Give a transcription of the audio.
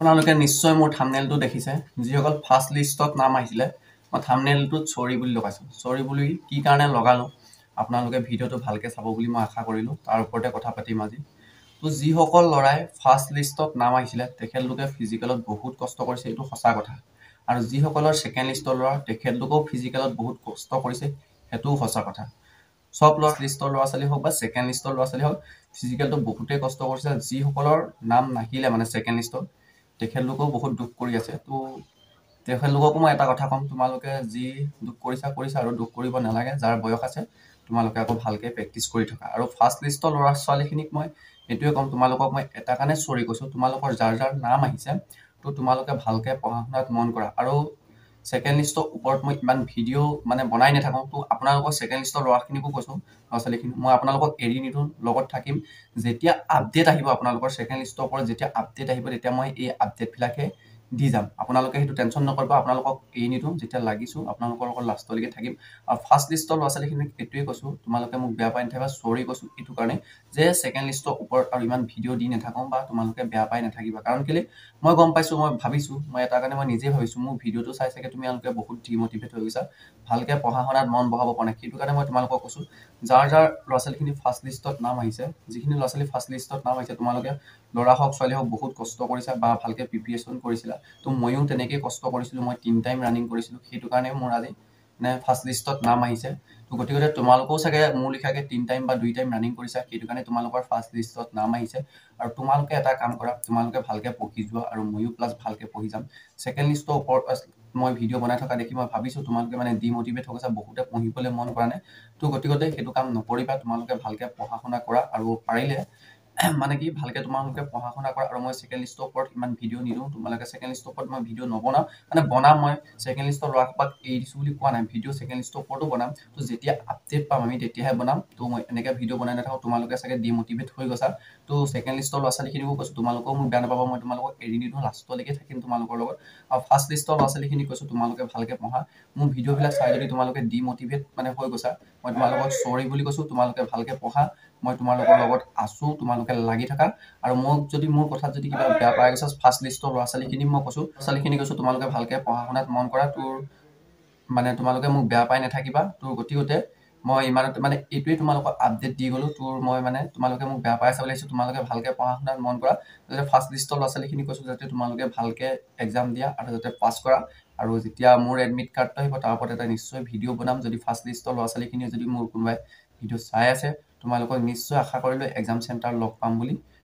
আপোনালোকে নিশ্চয় মোৰ থাম্বনেইলটো দেখিছে যিসকল ফাৰ্ষ্ট লিষ্টত নাম আহিছিলে মই থাম্বনেইলটোত সৰি বুলি লগাইছোঁ সৰি বুলি কি কাৰণে লগালোঁ আপোনালোকে ভিডিঅ'টো ভালকৈ চাব বুলি মই আশা কৰিলোঁ তাৰ ওপৰতে কথা পাতিম আজি তো যিসকল ল'ৰাই ফাৰ্ষ্ট লিষ্টত নাম আহিছিলে তেখেতলোকে ফিজিকেলত বহুত কষ্ট কৰিছে এইটো সঁচা কথা আৰু যিসকলৰ ছেকেণ্ড লিষ্টৰ ল'ৰা তেখেতলোকেও ফিজিকেলত বহুত কষ্ট কৰিছে সেইটোও সঁচা কথা সব লিষ্টৰ ল'ৰা ছোৱালী হওক বা ছেকেণ্ড লিষ্টৰ ল'ৰা ছোৱালী হওক ফিজিকেলটো বহুতেই কষ্ট কৰিছে যিসকলৰ নাম নাহিলে মানে ছেকেণ্ড লিষ্টত তেখেতলোকেও বহুত দুখ কৰি আছে তো তেখেতলোককো মই এটা কথা ক'ম তোমালোকে যি দুখ কৰিছা আৰু দুখ কৰিব নালাগে যাৰ বয়স আছে তোমালোকে আকৌ ভালকৈ প্ৰেক্টিছ কৰি থকা আৰু ফাৰ্ষ্ট লিষ্টৰ ল'ৰা ছোৱালীখিনিক মই এইটোৱে ক'ম তোমালোকক মই এটা কাৰণে চৰি কৈছোঁ তোমালোকৰ যাৰ যাৰ নাম আহিছে তো তোমালোকে ভালকৈ পঢ়া শুনাত মন কৰা আৰু ছেকেণ্ড লিষ্টৰ ওপৰত মই ইমান ভিডিঅ' মানে বনাই নাথাকোঁ তো আপোনালোকৰ ছেকেণ্ড লিষ্টৰ ল'ৰাখিনিকো কৈছোঁ ল'ৰা ছোৱালীখিনি মই আপোনালোকক এৰি নিদিওঁ লগত থাকিম যেতিয়া আপডেট আহিব আপোনালোকৰ ছেকেণ্ড লিষ্টৰ ওপৰত যেতিয়া আপডেট আহিব তেতিয়া মই এই আপডেটবিলাকে দি যাম আপোনালোকে সেইটো টেনশ্যন নকৰিব আপোনালোকক এৰি নিদিওঁ যেতিয়া লাগিছোঁ আপোনালোকৰ লগত লাষ্টলৈকে থাকিম আৰু ফাৰ্ষ্ট লিষ্টৰ ল'ৰা ছোৱালীখিনিক এইটোৱে কৈছোঁ তোমালোকে মোক বেয়া পাই নাথাকিবা চৰি কৈছোঁ এইটো কাৰণে যে ছেকেণ্ড লিষ্টৰ ওপৰত আৰু ইমান ভিডিঅ' দি নাথাকোঁ বা তোমালোকে বেয়া পাই নাথাকিবা কাৰণ কেলৈ মই গম পাইছোঁ মই ভাবিছোঁ মই এটা কাৰণে মই নিজে ভাবিছোঁ মোৰ ভিডিঅ'টো চাই চাগে তোমালোকে বহুত ডিম'টিভেট হৈ গৈছা ভালকৈ পঢ়া শুনাত মন বহাব পৰা নাই সেইটো কাৰণে মই তোমালোকক কৈছোঁ যাৰ যাৰ ল'ৰা ছোৱালীখিনি ফাৰ্ষ্ট লিষ্টত নাম আহিছে যিখিনি ল'ৰা ছোৱালী ফাৰ্ষ্ট লিষ্টত নাম আহিছে তোমালোকে ল'ৰা হওক ছোৱালী হওক বহুত কষ্ট কৰিছা বা ভালকৈ প্ৰিপেৰেশ্যন কৰিছিলা তো ময়ো তেনেকৈ কষ্ট কৰিছিলোঁ মই 3 টাইম ৰানিং কৰিছিলোঁ সেইটো কাৰণে মোৰ আজি ফাৰ্ষ্ট লিষ্টত নাম আহিছে তো গতিকে তোমালোকেও চাগে মোৰ লিখাকৈ 3 টাইম বা 2 টাইম ৰানিং কৰিছা সেইটো কাৰণে তোমালোকৰ ফাৰ্ষ্ট লিষ্টত নাম আহিছে আৰু তোমালোকে এটা কাম কৰা তোমালোকে ভালকৈ পঢ়ি যোৱা আৰু ময়ো প্লাছ ভালকৈ পঢ়ি যাম ছেকেণ্ড লিষ্টৰ ওপৰত মই ভিডিঅ' বনাই থকা দেখি মই ভাবিছোঁ তোমালোকে মানে ডিম'টিভেট হৈ গৈছা বহুতে পঢ়িবলৈ মন কৰা নাই তো গতিকে সেইটো কাম নকৰিবা তোমালোকে ভালকৈ পঢ়া শুনা কৰা আৰু পাৰিলে মানে কি ভালকৈ তোমালোকে পঢ়া শুনা কৰা আৰু মই ছেকেণ্ড লিষ্টৰ ওপৰত ইমান ভিডিঅ' নিদিওঁ তোমালোকে ছেকেণ্ড লিষ্টৰ ওপৰত মই ভিডিঅ' নবনাওঁ মানে বনাম মই ছেকেণ্ড লিষ্টৰ ল'ৰাসোপাক এৰি দিছোঁ বুলি কোৱা নাই ভিডিঅ' ছেকেণ্ড লিষ্টৰ ওপৰতো বনাম তো যেতিয়া আপডেট পাম আমি তেতিয়াহে বনাম তো মই এনেকৈ ভিডিঅ' বনাই নাথাকোঁ তোমালোকে চাগে ডিম'টিভেট হৈ গৈছা তো ছেকেণ্ড লিষ্টৰ ল'ৰা ছোৱালীখিনিকো কৈছোঁ তোমালোকেও মোক বেয়া নাপাব মই তোমালোকক এৰি নিদিওঁ লাষ্টলৈকে থাকিম তোমালোকৰ লগত আৰু ফাৰ্ষ্ট লিষ্টৰ ল'ৰা ছোৱালীখিনিক কৈছোঁ তোমালোকে ভালকৈ পঢ়া মোৰ ভিডিঅ'বিলাক চাই যদি তোমালোকে ডিম'টিভেট মানে হৈ গৈছা মই তোমালোকক চৰি বুলি কৈছোঁ তোমালোকে ভালকৈ পঢ়া মই তোমালোকৰ লগত আছোঁ তোমালোকে লাগি থাকা আৰু মোক যদি মোৰ কথাত যদি কিবা বেয়া পাই গৈছে ফাৰ্ষ্ট লিষ্টৰ ল'ৰা ছোৱালীখিনিক মই কৈছোঁ তোমালোকে ভালকৈ পঢ়া শুনাত মন কৰা তোৰ মানে তোমালোকে মোক বেয়া পাই নাথাকিবা তোৰ গতিকে মই ইমানতে মানে এইটোৱেই তোমালোকক আপডেট দি গ'লোঁ তোৰ মই মানে তোমালোকে মোক বেয়া পাই চাব লাগিছোঁ তোমালোকে ভালকৈ পঢ়া শুনাত মন কৰা যাতে ফাৰ্ষ্ট লিষ্টৰ ল'ৰা ছোৱালীখিনি কৈছোঁ যাতে তোমালোকে ভালকৈ এক্সাম দিয়া আৰু যাতে পাছ কৰা আৰু যেতিয়া মোৰ এডমিট কাৰ্ডটো আহিব তাৰ ওপৰত এটা নিশ্চয় ভিডিঅ' বনাম যদি ফাৰ্ষ্ট লিষ্টৰ ল'ৰা ছোৱালীখিনিয়ে যদি মোৰ কোনোবাই ভিডিঅ' চাই আছে তোমালোকক নিশ্চয় আশা কৰিলোঁ এক্সাম চেণ্টাৰ লগ পাম বুলি